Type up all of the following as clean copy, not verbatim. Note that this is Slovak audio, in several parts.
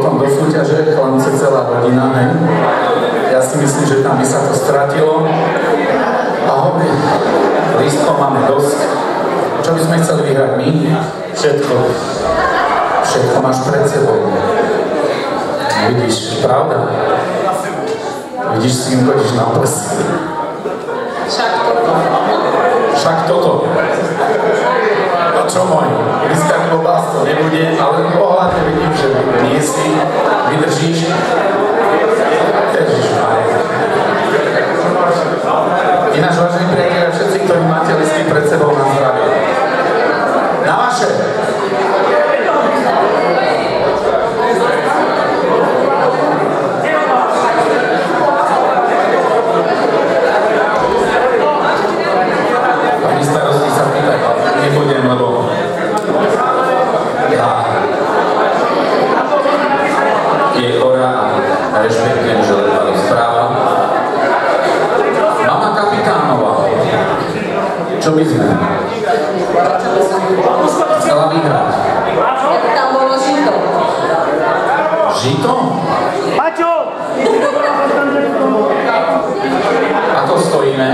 potom do súťaže, chlance celá rodina, hej. Ja si myslím, že tam by sa to stratilo. A hovorí, lístkov máme dosť. Čo by sme chceli vyhrať my? Všetko. Všetko máš pred sebou. Vidíš, pravda? Vidíš, s kým chodíš na ples. Však toto. No čo môj, lístka klobás to nebude, ale pohľadne vidím, že nie si, vydržíš. Ježiš, ináč, vážení priatelia, všetci, ktorí máte lístky pred sebou, na zdravie. Na vaše! Pani starostky sa pýtaj, nebudem, lebo je chorá a rešpektujem, že ledva rozpráva. Mama Kapitánova, čo by sme? Chcela vyhrať. Tam bolo žito. Žito? Paťo! Ako stojíme?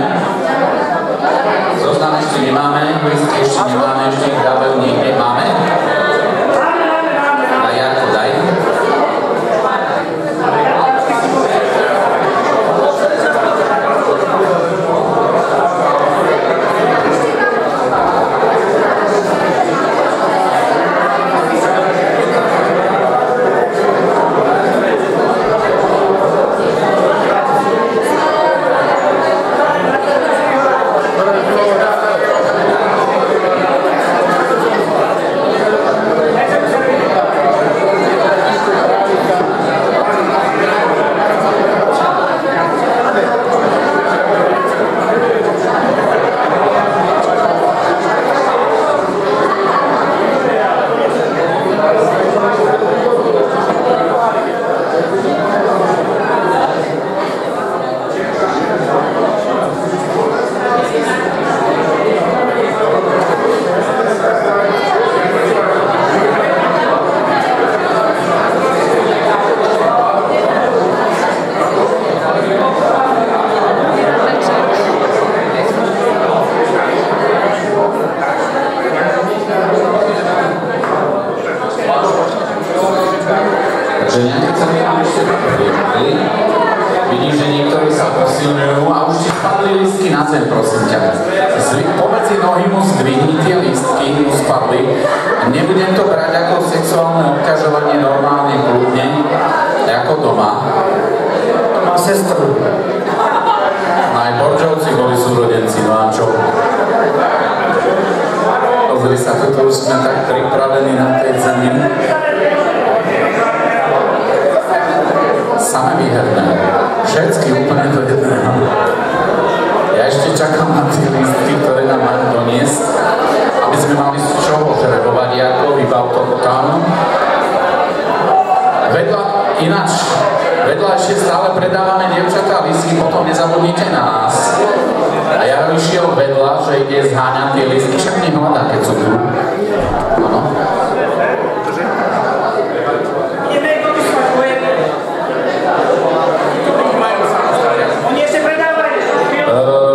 Zoznam ešte nemáme, lístky ešte nemáme, ešte ich dávajú niekde. Máme? A Jarko, daj. Vidím, že niektorí sa posilňujú a už ti spadli lístky na zem, prosím ťa. Pomedzi nohy mu zdvihni tie lístky, mu spadli. Nebudem to brať ako sexuálne obťažovanie, normálne, kľudne, ako doma. To má sestru. No aj Borčovci boli súrodenci, no a čo? Pozri sa, toto už sme tak pripravení na tej zemi. Samé výherné. Všetky úplne do jedného. Ja ešte čakám na tie lístky, ktoré nám majú doniesť, aby sme mali z čoho žrebovať, ako vybav toho tam. Vedľa ešte stále predávame dievčatá lístky, potom nezabudnite na nás. A Jaro išiel vedľa, že ide zháňať tie lístky, však nehľadá, keď sú tu. Áno.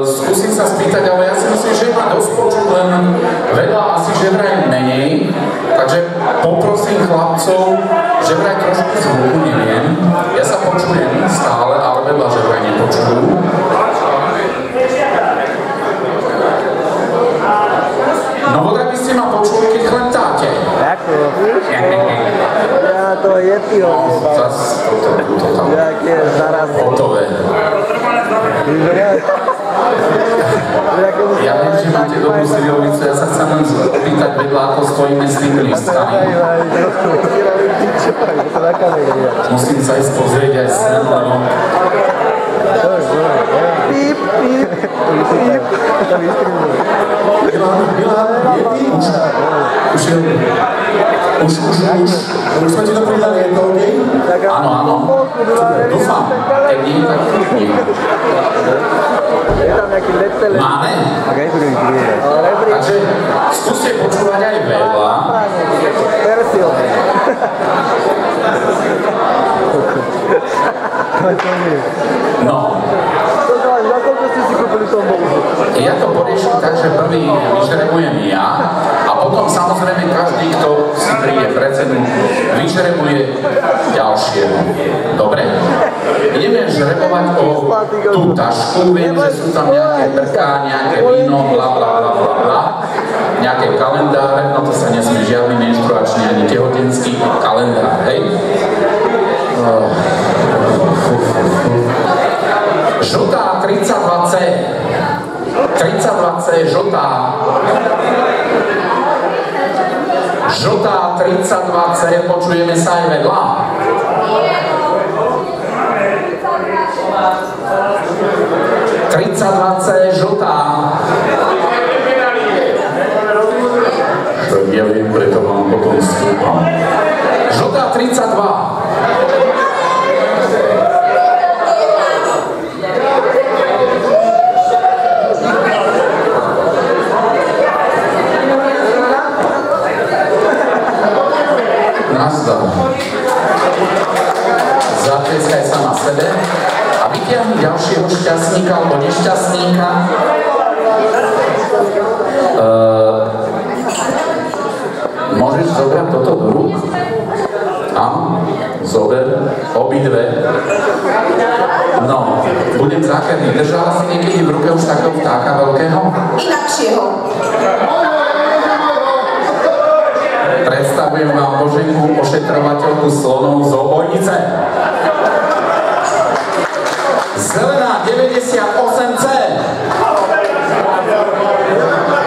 Skúsim sa spýtať, ale ja si myslím, že ma dosť počuť, len vedľa asi že vraj menej, takže poprosím chlapcov, že vraj trošku zvuku, neviem. Ja sa počujem stále, ale vedľa že vraj nepočujú. No voda by ste ma počuli, keď chlentáte. Ďakujem. Ja to je tyho. No, zas toto tam. Jaké zarazné. Hotové. Ja viem, že máte dobrú slivovicu, ja sa chcem len spýtať vedľa, ako stojíme s tými lístkami. Musím sa ísť pozrieť aj sem, lebo... Píp, píp, píp. Milan, je ty? Už sme ti to pridali, je to OK? Áno, áno. Dúfam. Keď nie, tak nie. Máme? Takže skúste počúvať aj veľa. No. Ja to poriešim tak, že prvý vyžrebujem ja a potom samozrejme každý, kto si príde pred cenu, vyžrebuje ďalšieho. Dobre? Ideme žrebovať o tú tašku, viem, že sú tam nejaké brká, nejaké víno, bla bla bla bla bla, nejaké kalendáre, no to sa nesmie žiadny menštruačný ani tehotenský kalendár, hej? Žltá 32C. 32C žltá. Žltá 32C, počujeme sa aj vedľa. C žltá. Tak ja viem, preto vám potom stúpam. Žltá 32. Nazdar. Zatlieskaj sama sebe a vytiahni ďalšieho šťastníka alebo nešťastníka. Môžeš zobrať toto do rúk? Áno, zober obidve. No, budem zákerný. Držala si niekedy v ruke už takto vtáka veľkého? Inakšieho. Predstavujem vám Boženku, ošetrovateľku slonov z Obojnice. Zelená 98C.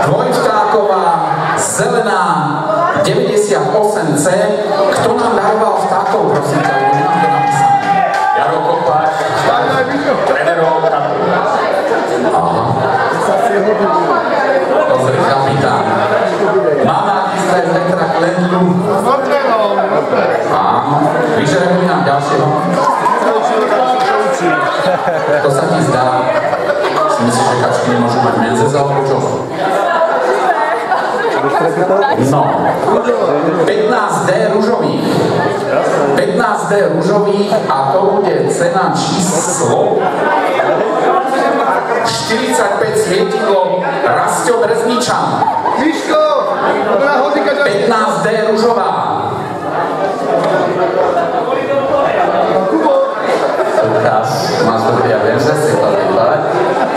Dvojvtáková zelená 98C. Kto nám daroval vtákov, prosím ťa, už mám to napísané. Jaro Kopáč, trenerovka. Pozri, kapitán. Mama, chystá je zajtra k Lendlu. Áno, vyžrebuj nám ďalšieho. To sa ti zdá. Si myslíš, že kačky nemôžu mať menzes alebo čo? No, 15D ružových. 15D ružových a to bude cena číslo 45 svietidlo Rastio Brezničan. 15D ružová. Lukáš, máš dobrý, ja viem, že si to vypadať.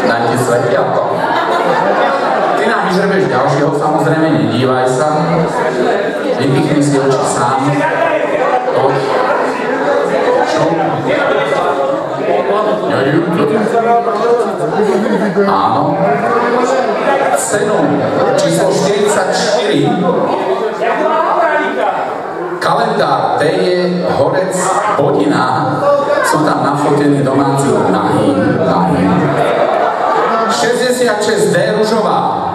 Daj ti svetielko. Ty nám vyžrebeš ďalšieho, samozrejme, nedívaj sa. Vypichni si oči sám. Toď. Čo? Áno. Cenu číslo 44. Kalendár, D je Horec Bodina. Sú tam nafotení domáci nahý. 66D ružová.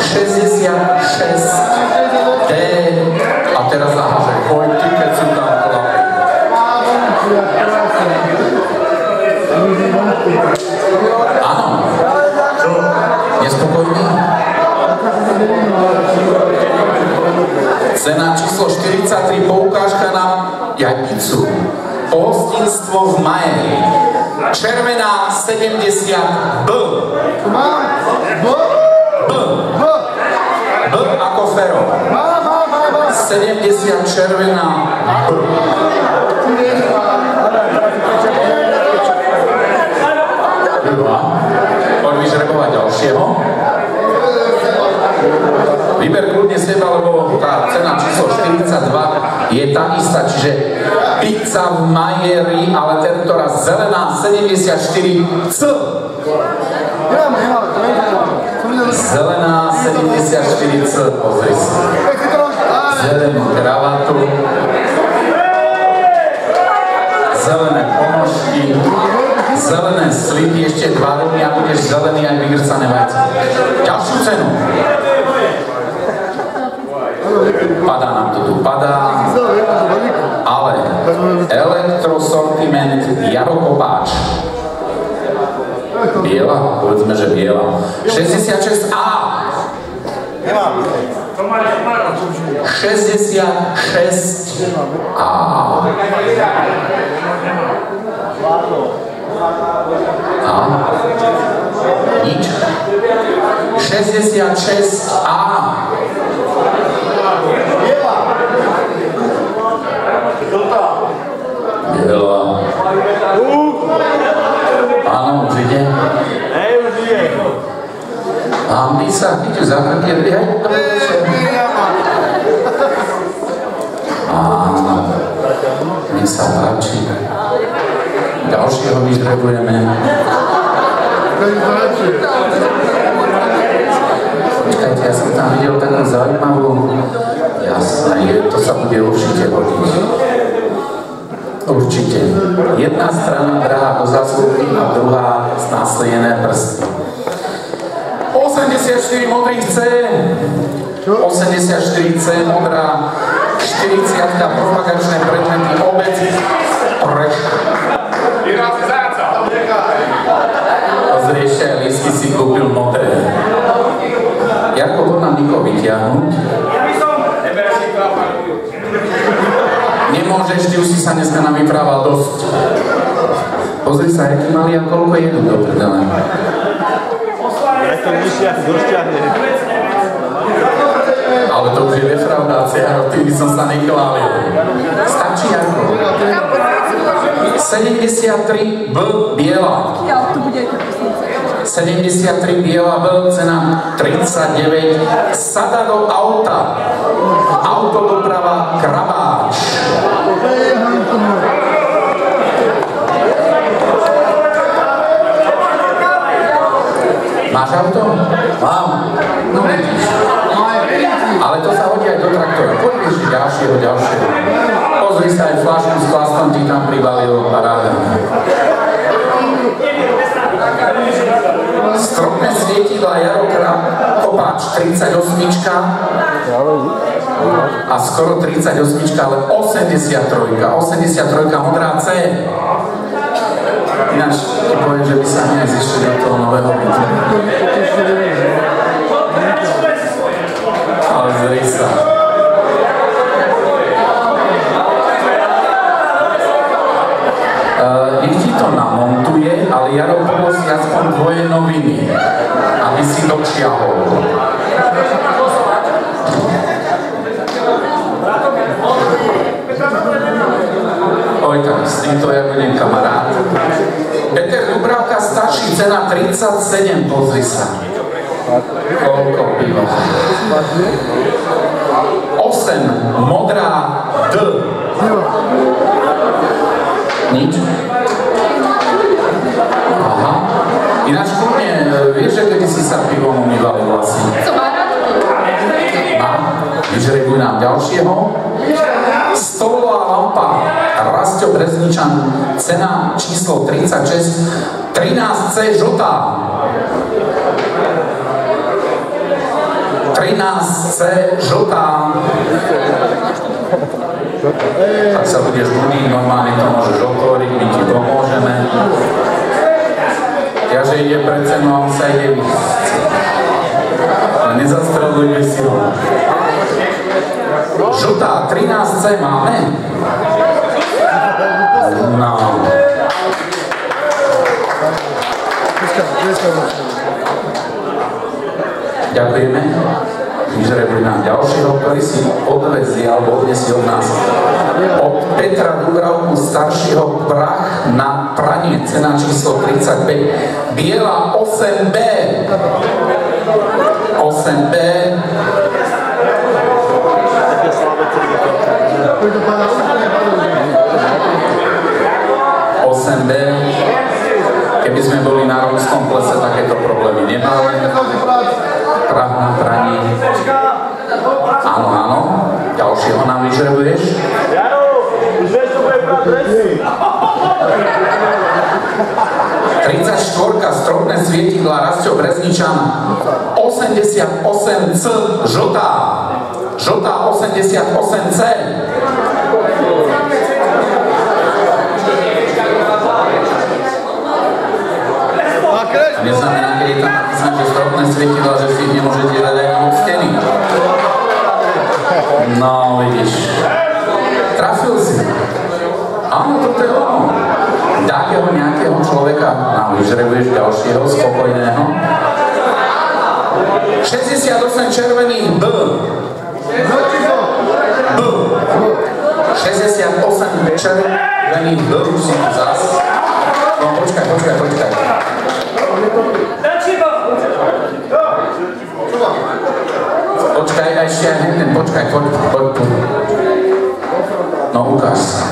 66D. A teraz zaháže. Hoj, ty, keď sú tam chlapi. Áno. Čo? Nespokojný? Cena číslo 43, poukážka na jajpicu. Pohostinstvo v Majeri. Červená 70 B. B ako Fero. 70 červená B. Poď vyžrebovať ďalšieho. Vyber kľudne seba, lebo tá cena číslo 42 je tá istá, čiže pizza v Majeri, ale tento raz zelená 74C. Zelená 74C, pozri si. Zelenú kravatu. Zelené ponožky. Zelené slipy, ešte 2 roky a budeš zelený aj vygrcané vajce. Ďalšiu cenu. Padá nám to tu, padá, ale elektrosortiment Jaro Kopáč. Biela? Povedzme, že biela. 66A. 66A. A? Nič. 66A. Biela. Áno, už ide. Hambi sa, idú za krky, behaj. Áno, mi sa páči. Ďalšieho vyžrebujeme. Počkajte, ja som tam videl takú zaujímavú. Jasné, to sa bude určite hodiť. Určite. Jedna strana drahá do zásuvky a druhá znáslejené prsty. 84 modrých C. 84 C modrá. 40 propagačné predmety obec. Pozri, ešte aj lístky si kúpil modré. Jarko, to nám Niko vyťahnuť? Nemôžeš, ty už si sa dneska nám vyprával dosť. Pozri sa, aký malý a koľko jedú do prdele. Ja to myšliach došťahne. Ale to už je defraudácia, tým by som sa nechválil. Stačí, Jarko. 73 B biela. 73 biela B, cena 39. Sada do auta. Autodoprava Krabáč. Máš auto? Mám. No vidíš. Ale to sa hodí aj do traktora. Poď ešte ďalšieho. Pozri sa, aj fľašku s klastom ti tam pribalil, paráda. Stropné svietidla Jaro Kopáč 38 a skoro 38, ale 83 modrá C. Ináč ti poviem, že by sa nejak ešte do toho nového bytu. Ale zri sa. Nech ti to namontuje, ale Jaro ponosí aspoň dvoje noviny, aby si dočiahol. Oj, tak s týmto ja budem kamarát. Peter Dubravka starší, cena 37, pozri sa. Koľko piva. 8, modrá D. Nič? Aha. Ináč kľudne, vieš, že kedy si sa pivom umývali vlasy? Co má rád? Má. Vyžrebuj nám ďalšieho. Stolová lampa Rastio Brezničan, cena číslo 36, 13C žltá. 13C žltá. Ak sa budeš budiť, normálne to môžeš otvoriť, my ti pomôžeme. Jaže ide pred cenou a on sa ide vysť. Ale nezastrelujme si ho. Žltá, 13C máme? No. Ďakujeme. Vyžrebuj nám ďalšieho, ktorý si odvezie alebo odnesie od nás. Od Petra Dubravku staršieho prach na pranie, cena číslo 35. Biela 8B. 8B. 8B. Keby sme boli na rómskom plese, takéto problémy nemáme. Prah na praní. Áno, áno. Ďalšieho nám vyžrebuješ? Jaro, už vieš, čo bude brať dresy. 34, stropné svietidla Rastio Brezničan. 88C, žltá. Žltá 88C. Neznamená, keď je tam napísané, že stropné svietidla, že si ich nemôžete dať aj na steny. No, vidíš. Trafil si. Áno, toto je ono. Takého človeka, vyžrebuješ ďalšieho, spokojného. 68 červených B. 68 červených B, už si tu zas. No, počkaj. Počkaj, ešte aj ten, počkaj, poď. No, ukáž sa.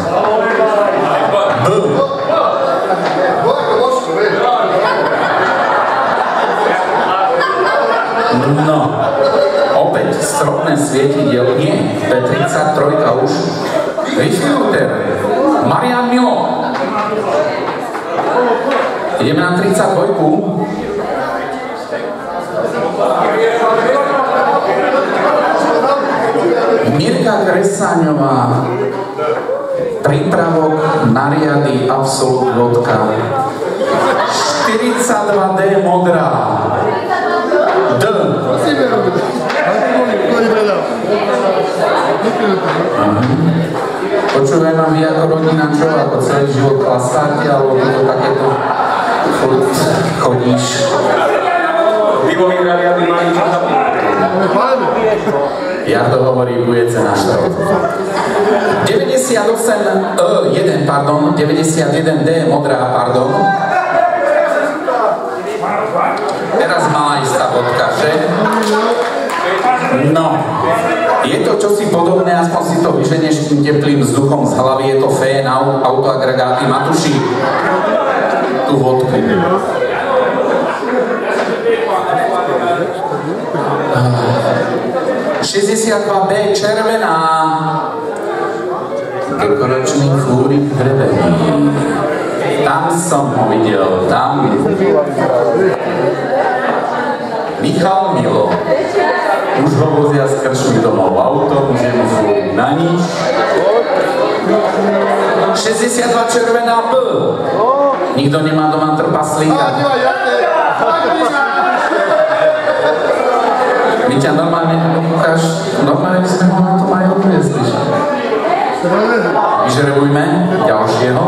B. No, opäť stropné svietidiel, nie, to je 33 už. Richtruter, Marian Milo. Ideme na 32. Mirka Kresáňová, prípravok nariady Absolut vodka. 42D modrá. D. Počúvaj ma vy ako rodina čo, ako celý život klastáte, alebo to takéto chodíš? Vývoj nariady mali čo zapíť. Jardo hovorí, bude cena štrot. 91D modrá, pardon. Teraz malá istá vodka, že? No, je to čosi podobné, aspoň si to vyženeš tým teplým vzduchom z hlavy, je to fén, autoagregáty, Matuši, tú vodku. Uh, 62B červená, dekoročný fúrik drevený. Tam som ho videl, tam. Michal Milo. Už ho vozia z Kršumy domov autom, už je mu fúrik na nič. 62 červená B. Nikto nemá doma trpaslíka. My ťa normálne ukáž, normálne by sme ho na tom aj odviezli. Vyžrebujme ďalšieho.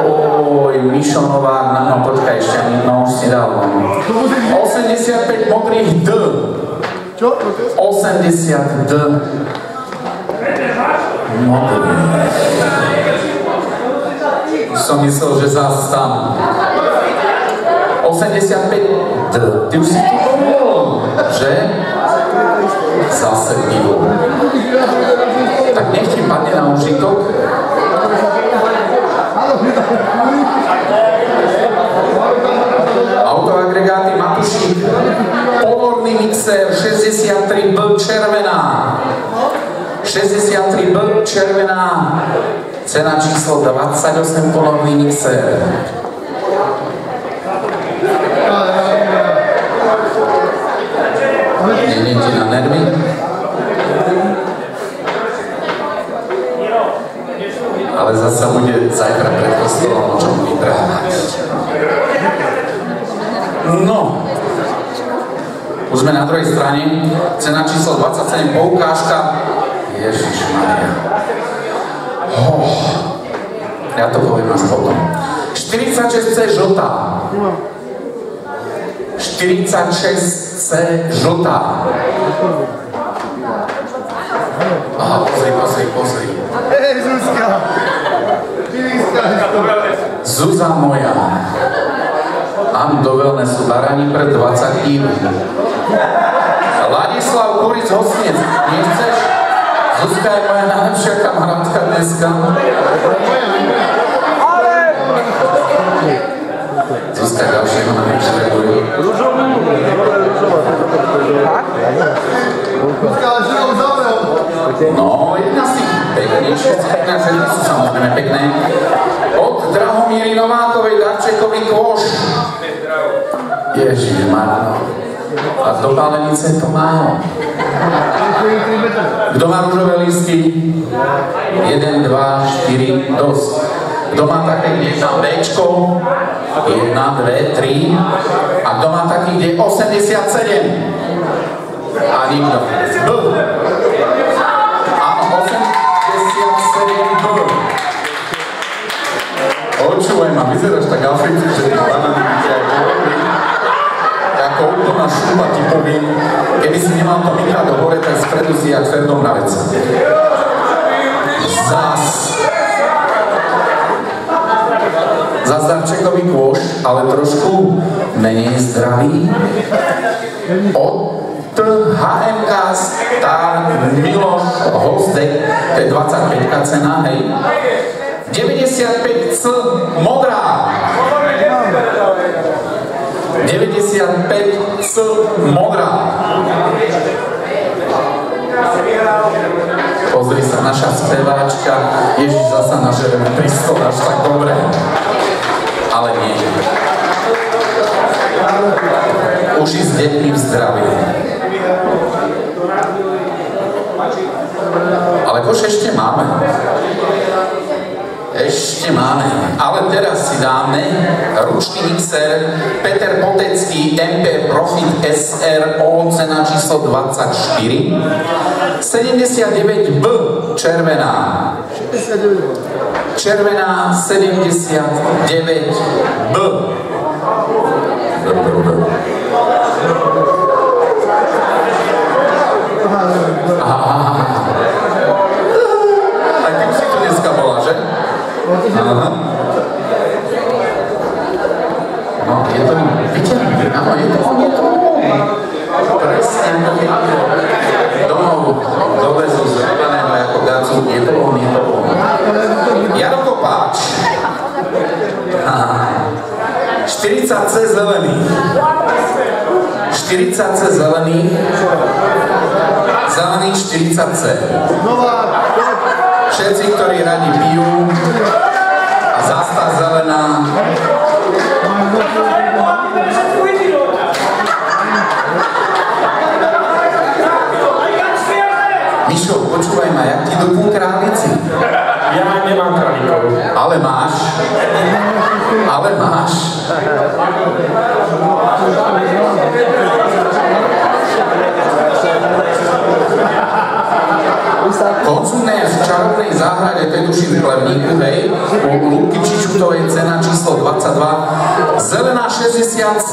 Oj, Mišo Novák, no počkaj, ešte ani, no už si dal. 85 modrých D. 80 D. Modrých. Som myslel, že zás tam. 85 D. Ty už si tu bol, že? Zase pivo. Tak nech ti padne na užitok. Autoagregáty Matušík. Polorný mixer 63B červená. 63B červená. Cena číslo 28, polorný mixer. Nie ti na nervy? Ale zase bude zajtra pred kostolom o čom vyprávať. No. Už sme na druhej strane. Cena číslo 27, poukážka. Ježišmaria. Ja to poviem až potom. 46C žltá. 46C žltá. Aha, pozri. Zuzka moja. Áno, do wellnessu barani pred 20 kg. Ladislav Kuric Hosniec. Nechceš? Zuzka je moja najlepšia kamarátka dneska. Zuzka ďalšieho na nevyžrebujú. No, jedna z tých peknejších, všetky sú samozrejme pekné. Od Drahomíry Novákovej darčekový kôš. Ježišmarno. A do Balenice to málo. Kto má ružové lístky? 1, 2, 4, dosť. Kto má také, kde je tam Bčko? 1, 2, 3. A kto má taký, kde je 87? A nikto. B. Áno, 8. Afriky, že tí banany by aj boli. Ako úplná šupa ti poviem, keby si nemal to mikro hore, tak spredu si jak Ferdom na vec. Zas darčekový kôš, ale trošku menej zdravý. Od HMK Star Miloš Hozdek, to je 25 cena, hej. 95 C modrá. 95 C modrá. Pozri sa, naša speváčka. Ježiš, zasa nažereme 300, až tak dobre. Ale nie. Uši s deťmi v zdraví. Ale koš ešte máme. Ešte máme. Ale teraz si dáme ručný mixer Peter Potecký MP Profit SRO, cena číslo 24. 79B červená. Červená 79B. Aj ty už si tu dneska bola, že? Aha. No, je to vyťahnuté, áno, je to. Presne, domov dovezú zrebaného ako gacu, je to on. Jaro Kopáč. 40C zelený. 40C zelený. Zelený 40C. Všetci, ktorí radi pijú a zastá zelená. Mišo, počúvaj ma, jak ti dopú králici? Ja nemám králikov. Ale máš. Ale máš. Konzumné v čarovnej záhrade, to je tuším v Plevníku, hej, u Lúbky Čičutovej, cena číslo 22, zelená 60C.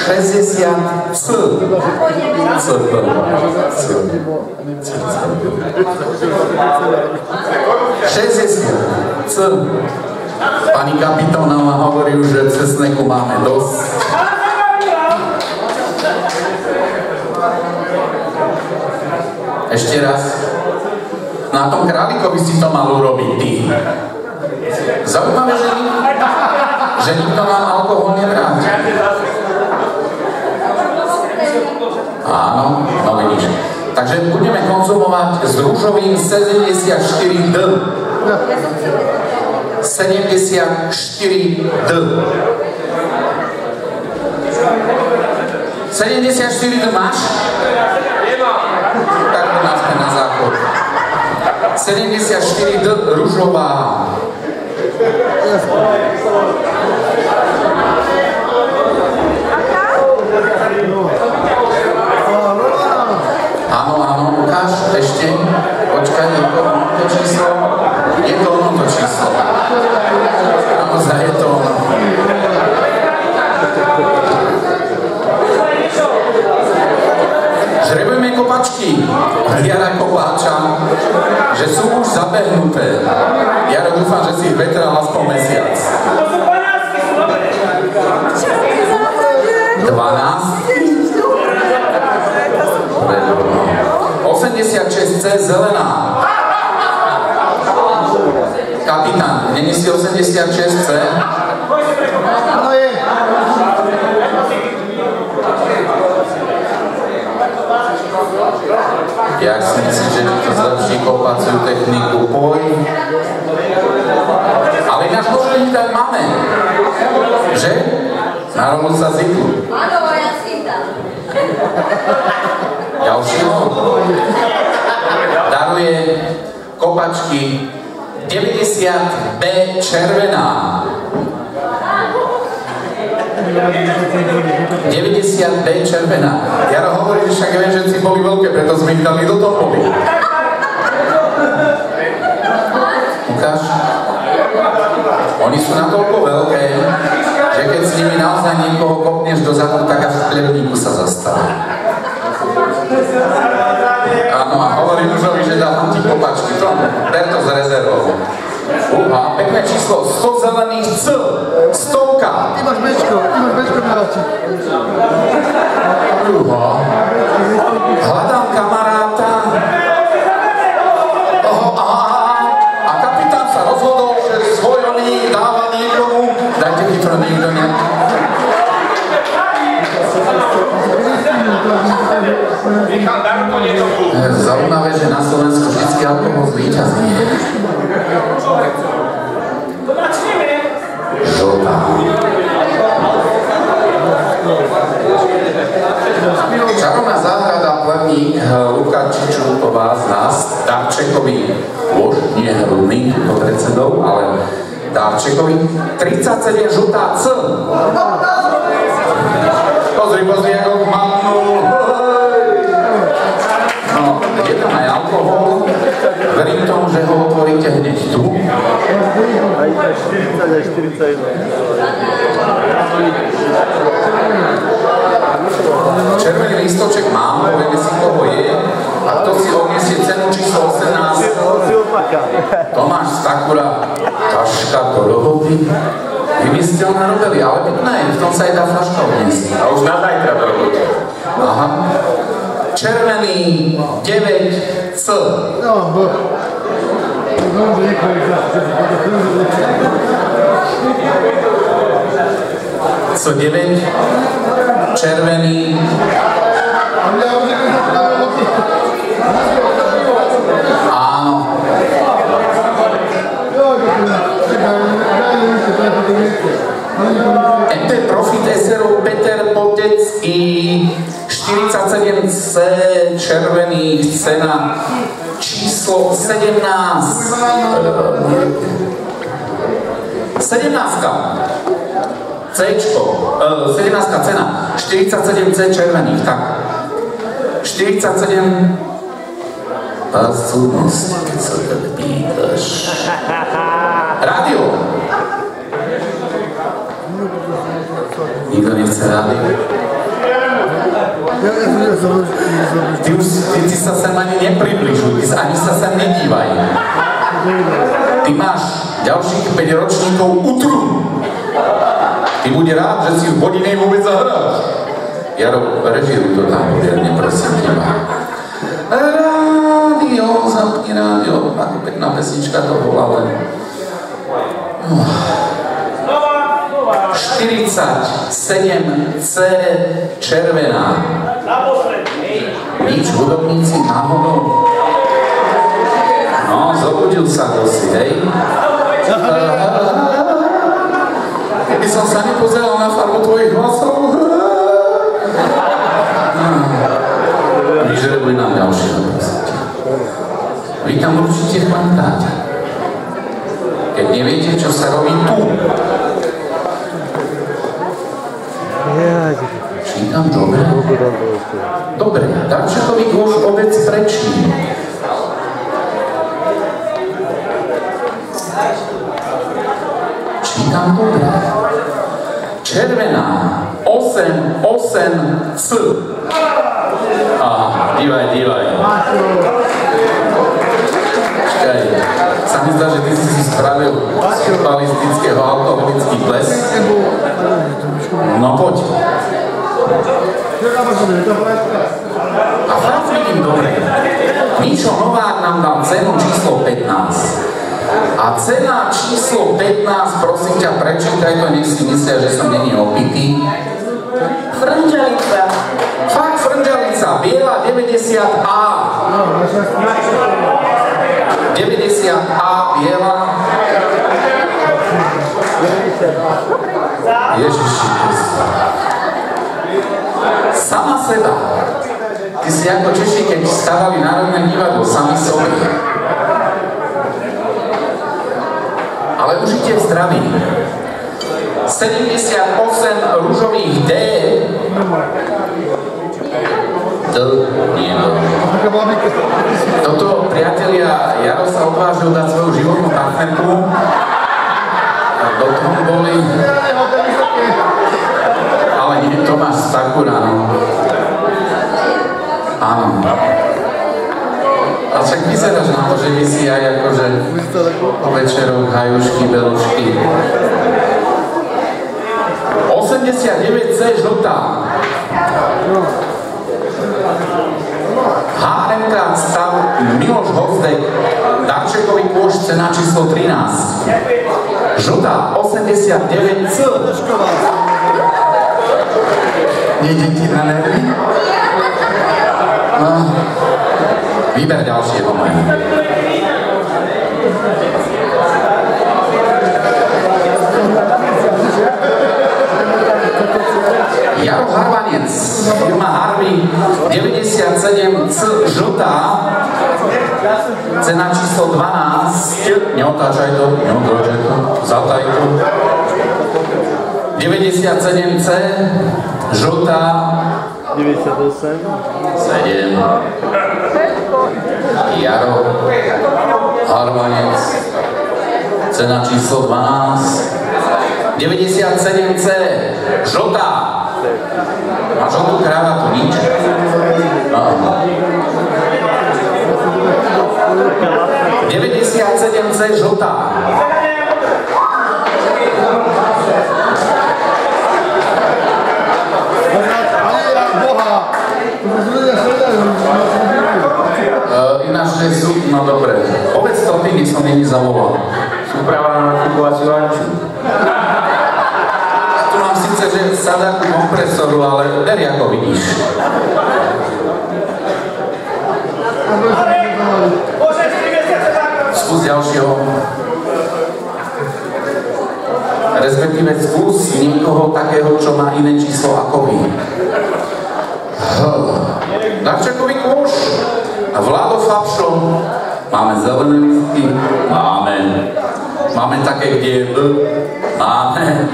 60C. 60C. Pani kapitónová hovorí už, že cesneku máme dosť. Ešte raz. Na tom králikovi si to mal urobiť ty. Zaujímavé, že nikto nám alkohol nevráti. Áno, no vidíš. Takže budeme konzumovať s rúžovým 74D. 74D. 74D máš? Tak u nás na záchod. 74D ružová. Áno, áno, ukáž ešte. Počkaj, je to ono to číslo? Je to ono to číslo. Naozaj je to ono. Žrebujeme kopačky od Jara Kopáča, že sú už zabehnuté. Jaro, dúfam, že si ich vetral aspoň mesiac. 12. 86C zelená. Kapitán, není si 86C? Áno je. Ja si myslím, že to zlepší kopaciu techniku, poj. Ale ináč možno tak máme. Že? Na Romu sa ziku. Áno, ja si tam. Ďalšieho daruje kopačky 90B červená. 90B červená. Jaro hovorí, že však viem, že si boli veľké, preto sme ich dali do toho boli. Oni sú natoľko veľké, že keď s nimi naozaj niekoho kopneš do zadu, tak až v chlebníku sa zastaví. Áno, a hovorí mužovi, že dávam ti kopačky. Ber to z rezervou. Pekné číslo, 100 zelených C, 100. Ty máš bečko Miláči. Hľadám kamaráta. A kapitán sa rozhodol, že svoj oný dáva niekomu. Dajte chytro niekto nejaký. Zaujímavé, že na Slovensku vždycky alkohol zvíťazí. Žltá. Čarovná záhrada plavník Lukáčiču to vás nás Darčekovi lož, nie hrudný, to predsedov, ale Darčekovi 37 žltá C. Pozri, ako matnul. No, je tam aj alkohol. Verím tomu, že ho otvoríte hneď tu. Aj 40, aj 41. Červený listoček mám, povieme si, koho je. A kto si odniesie cenu číslo 18? Tomáš Stakura, taška do roboty. Vy by ste ho narobili, ale pekné, v tom sa aj dá flaška odniesť. A už na zajtra do roboty. Aha. Červený 9C. Co 9? Červený. Áno. MT Profit SRO Peter Potec i 47C červených cena číslo 17. 17. Cčko, 17. cena, 47C červených, tak. 47 súdnosť, keď sa tak pýtaš. Rádio. Nikto nechce rádio? Ty sa sem ani nepribližuj, ani sa sem nedívaj. Ty máš ďalších 5 ročníkov utru. Ty bude rád, že si v Bodinej vôbec zahráš. Jaro, režíruj to tam poriadne, prosím teba. Rádio, zapni rádio. Ako pekná pesnička to bola, ale... 47C červená. Nič, hudobníci náhodou. No, zobudil sa si, hej? Keby som sa nepozeral na farbu tvojich hlasov. Vyžrebuj nám ďalšieho, prosím. Vy tam určite chvantáte. Keď neviete, čo sa robí tu. Čítam dobre? Dobre, Darčekovi kôž obec prečí. Čítam dobre. Červená 8C. Dívaj. Čakaj, sa mi zdá, že ty si spravil balistického alkoholický ples. No poď. A fakt vidím dobre. Mišo Novák nám dal cenu číslo 15. A cena číslo 15, prosím ťa, prečítaj to, nech si myslia, že som není opitý. Frnžalica. Fakt frnžalica, biela 90A. 90A biela. Ježiši Kriste. Sama seba. Ty si ako Češi, keď stavali Národné divadlo, sami sobi. Ale užite v zdraví. 78 rúžových D. Nie. Toto priatelia Jaro sa odvážil dať svoju životnú partnerku. do tomboli. Ale nie, Tomáš Stakura, no. Áno. A však vyzeráš na to, že by si aj akože po večeroch hajušky, belušky. 89C žltá. HMK stav Miloš Hozdek, darčekový kôš, cena číslo 13. Žltá 89C. Nejde ti na nervy? No. Výber ďalšieho moje. Jaro Harvanec, firma Harvey, 97C žltá, cena číslo 12, neotáčaj to, zataj to. 97C, žltá, 98. 7. Jaro Harvanec, cena číslo 12. 97C, žltá. Má žltú kravatu, nič? No. 97C, žltá. Ináč, že sú, no dobre. Povedz to ty, by som není zavolal. Súprava na nakupovaciu Anču. Tu mám síce, že sadáku kompresoru, ale beri ako vidíš. Skús ďalšieho. Respektíve skús niekoho takého, čo má iné číslo ako vy. Darčekový kôš. Vlado Fabšo. Máme zelené listky. Máme také, kde je B. Máme.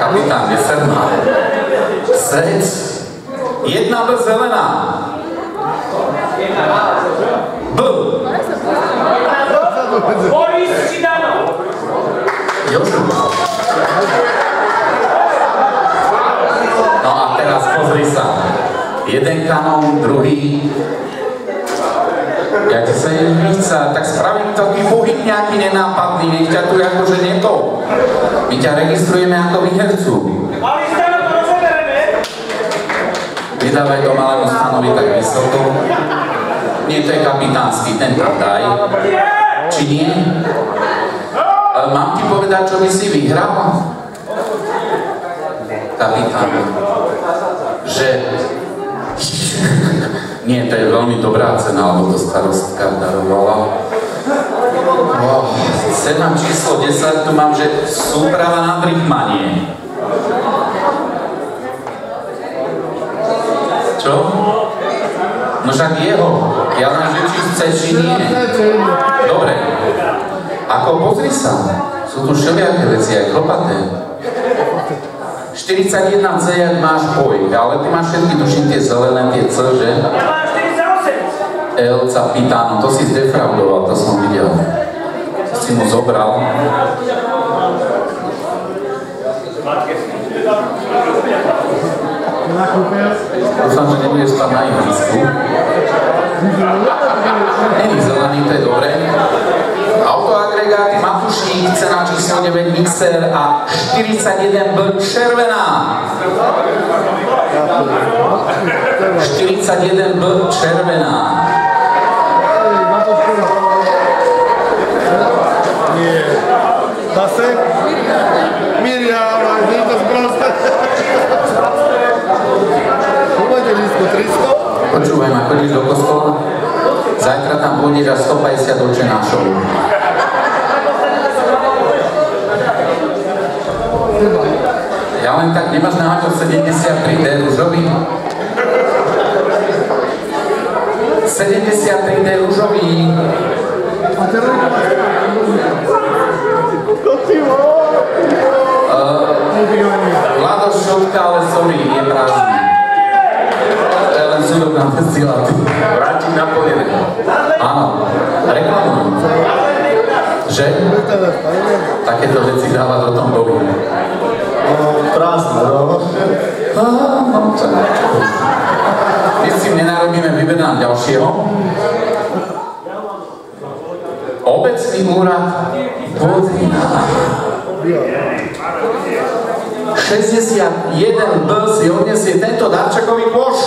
Kapitán Veserma. Sec. 1 B zelená. B. Boris Čidano. Jožu. No a teraz pozri sa. Jeden kanón, druhý. Ja ti sa nechce, tak spravím taký pohyb nejaký nenápadný, nech ťa tu akože neto. My ťa registrujeme ako výhercu. Vydávaj to malému stanovi tak vysoko. Nie, to je kapitánsky, ten tam daj. Či nie? Mám ti povedať, čo by si vyhral? Kapitán. Že... Nie, to je veľmi dobrá cena, lebo to starostka darovala. Cena číslo 10, tu mám, že súprava na drihmanie. Čo? No však jeho. Ja len, že či chce, či nie. Dobre. Ako pozri sa. Sú tu všelijaké veci, aj chlopaté. 41C, jak máš boj, ale ty máš všetky, tuším, tie zelené, tie C, že? Ja mám 48. El Capitano, to si zdefraudoval, to som videl. To si mu zobral. Dúfam, že nebudeš spať na ihrisku. Není zelený, to je dobré. Autoagregát Matušík, cena číslo 9 mixer a 41B červená. 41B červená. Nie. Zase? Miriam, nie je to sprosté. Uvedte lístku 300. Počúvaj ma, chodíš do kostola? Zajtra tam pôjdeš a 150 očenášov. Ja len tak, nemáš náhodou 73D ružový? 73D ružový. Vlado šotka, ale sorry, je prázdny. To je len súdobná festiláty. Vrátim naplnené. Áno, reklamujem. Že? Také takéto veci dáva do tom Bohu. Krásne, no. No, tak. My si nenarobíme, vyberám ďalšieho. Obecný úrad Bodina. 61 B si odniesie tento darčekový koš.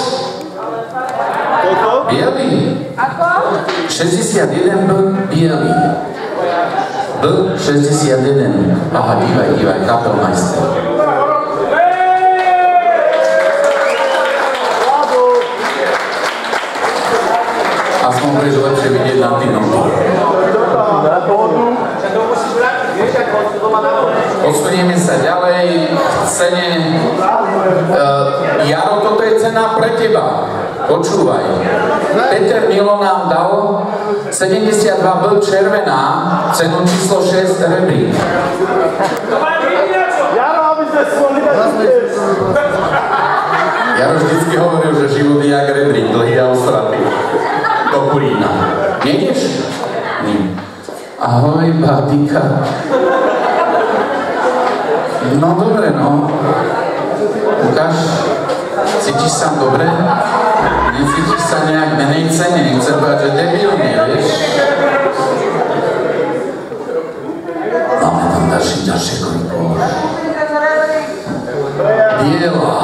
Koľko? Bielý. Ako? 61 B bielý. B 61. Aha, dívaj, kapelmajster. Aspoň budeš lepšie vidieť na tým nohy. Posunieme sa ďalej v cene. Jaro, toto je cena pre teba. Počúvaj. Peter Milo nám dal 72 B červená, cenu číslo 6 rebrík. Jaro vždycky hovoril, že život je jak rebrík, dlhý a ostratý. Do Kurína. Nejdeš? Nie. Ahoj, babika. No dobre, no. Ukáž, cítiš sa dobre? Necítiš sa nejak menej cene? Nechcem povedať, že debilne, vieš? Máme tam ďalšiekový koš. Biela.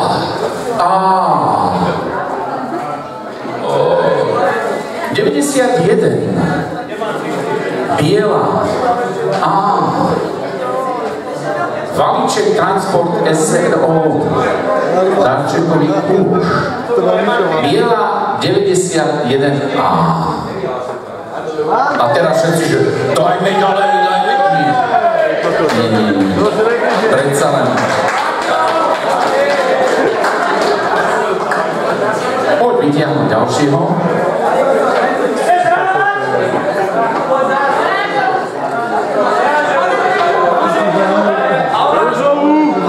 91. Biela. Valíček Transport SRO. Darčekový kúš. Biela 91A. A teraz všetci, že dajme ďalej. Nie. Predsa len. Poď vytiahnuť ďalšieho.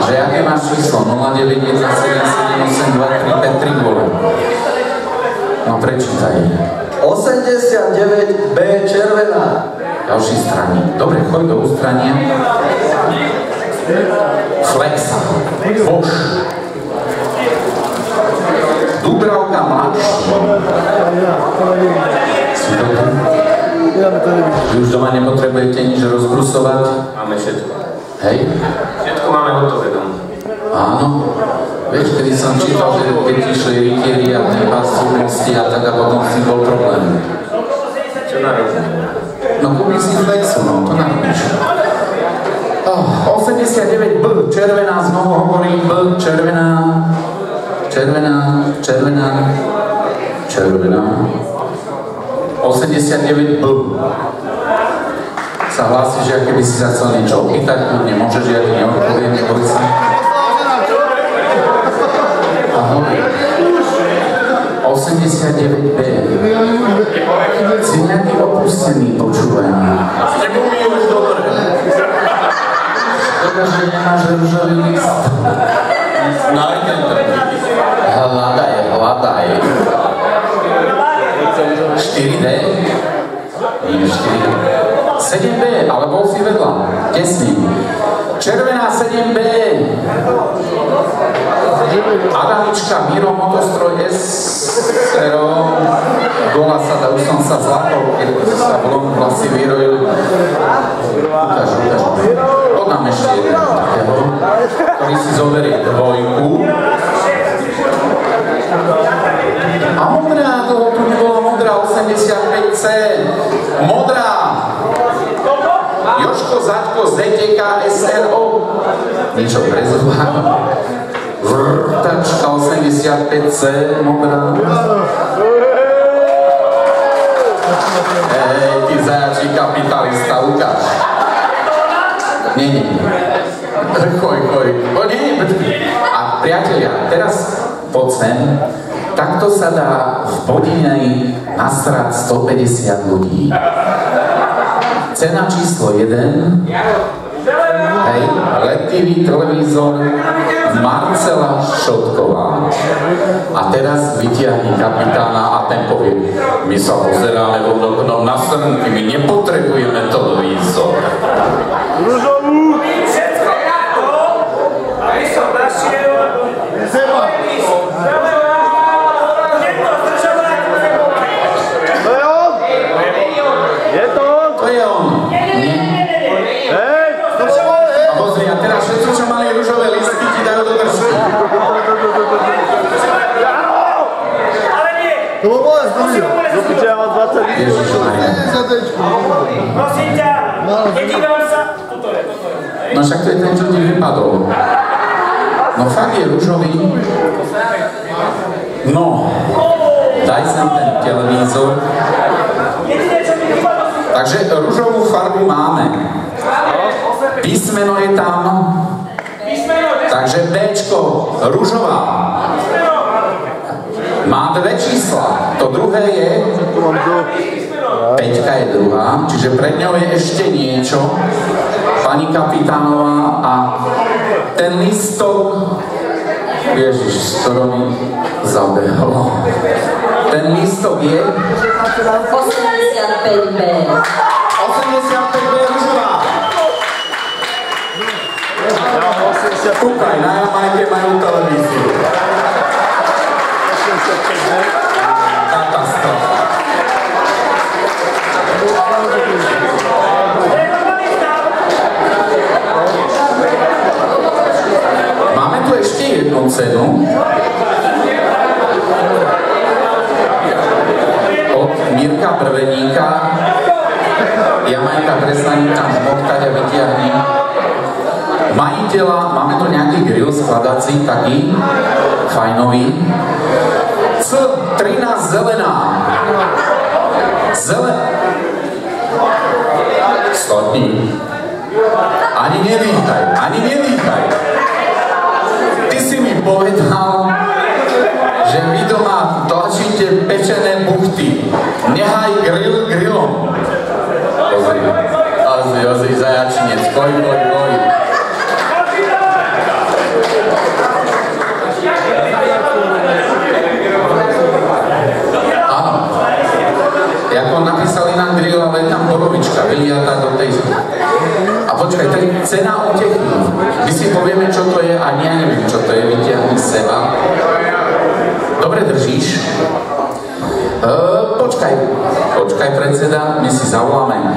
Že aké máš číslo? 0917782353 vole. No prečítaj. 89 B červená. Ďalší straník. Dobre, choď do ústrania. Flexa. Bož. Dubravka mladší. Si dobrý? Vy už doma nepotrebujete nič rozbrusovať? Máme všetko. Hej? Všetko máme hotové doma. Áno. Vieš, kedy som čítal, že keď išli rytieri a nepasúnosti a tak a potom si bol problém. Čo narobíš? No kúpi si Flexu, no, to narobíš. 89 B, červená, znovu hovorím B, červená. 89 B. Sa hlási, že keby si sa chcel niečo opýtať, kľudne môžeš, ja ti neodpoviem, neboj sa. Ahoj. 89 B. Si nejaký opustený, počúvaj ma. S tebou mi už dobre. Škoda, že nemáš rúžový list. Nájdem to. Hľadaj. 4D? Nie, 4D. 7B, ale bol si vedľa. Tesný. Červená 7B. Adamička, Miro, Motostroj, SRO. Gola sa dá, už som sa zlakol, keď sa blom vlasy vyrojil. Ukáž. Podám ešte jeden takého, ktorý si zoberie dvojku. A modrá, toho tu nebola modrá, 85C. Modrá. Jožko Zaďko z DTK SRO. Niečo prezúva. Vrtačka 85C, modrá. Hej, ty zajačí kapitalista, ukáž. Nie. Choj. Nie, počkej. A priatelia, teraz poď sem. Takto sa dá v Bodinej nasrať 150 ľudí. Cena číslo 1. Hej, letivý televízor Marcela Šotková. A teraz vytiahni kapitána a ten povie: my sa pozeráme vo oknom na srnky, my nepotrebujeme televízor. Rúžovú! Prosím ťa, nedívam sa. No však to je ten, čo ti vypadol. No fakt je ružový. No, daj sem ten televízor. Takže ružovú farbu máme. Písmeno je tam. Takže Bčko, ružová. Má dve čísla. To druhé je... Peťka je druhá, čiže pred ňou je ešte niečo. Pani kapitánová a ten listok... Ježiš, skoro mi zabehlo. Ten listok je... 85B. 85B ružová. Kúkaj, na Jamajke majú televíziu. Katastrofa. Máme tu ešte jednu cenu. Od Mirka Prveníka. Jamajka, prestaň tam odkať a vytiahni. Majiteľa, máme tu nejaký grill skladací, taký fajnový. C13 zelená. Stotní. Ani nedýchaj. Ty si mi povedal, že vy doma tlačíte pečené buchty. Nehaj grill grillom. Pozri, zajačinec, koj. Ako napísali na grill, ale je tam borovička, vyliatá do tej... A počkaj, to je cena utechy. My si povieme, čo to je, a ja neviem, čo to je, vytiahni seba. Dobre držíš? Počkaj, predseda, my si zavoláme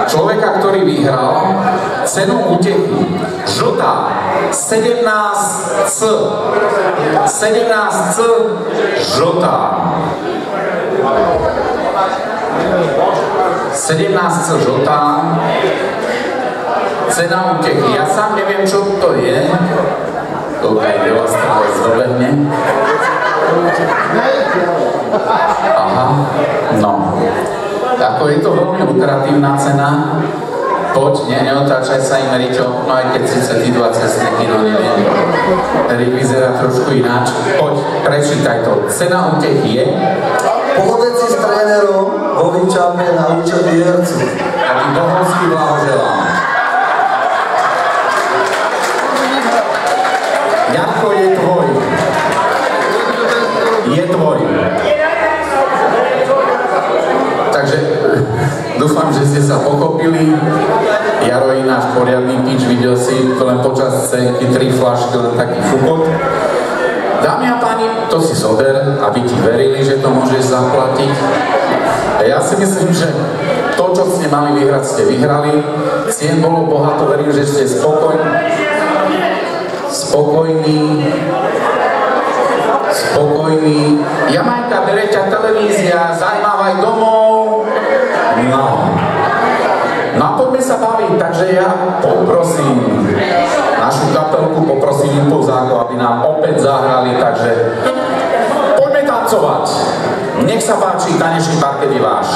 človeka, ktorý vyhral cenu utechy. Žltá, 17C, žltá. 17 žltá, cena utechy. Ja sám neviem, čo to je. Kúkaj, devastrovec dobehne. Aha, no. Ako je to veľmi lukratívna cena. Poď, neotáčaj sa im, Ričo, no aj keď síce ty 20 kino, neviem. Erik vyzerá trošku ináč. Poď, prečítaj to. Cena utechy je... Pohodec si s trénerom vo Vinčápe na učební hercu. A ty bohovský blahoželám. Janko je tvoj. Takže dúfam, že ste sa pochopili. Jaro je náš poriadny pič, videl si to len počas scénky 3 flašky, len taký fukot. Dámy a páni, to si zober, aby ti verili, že to môžeš zaplatiť. A ja si myslím, že to, čo ste mali vyhrať, ste vyhrali. Cien bolo bohato, verím, že ste spokojní. Jamajka, bere ťa televízia, zaujímavaj domov. No. No a poďme sa baviť, takže ja poprosím našu kapelku, poprosím impulzákov, aby nám opäť zahrali, takže poďme tancovať. Nech sa páči, tanečný parket je váš.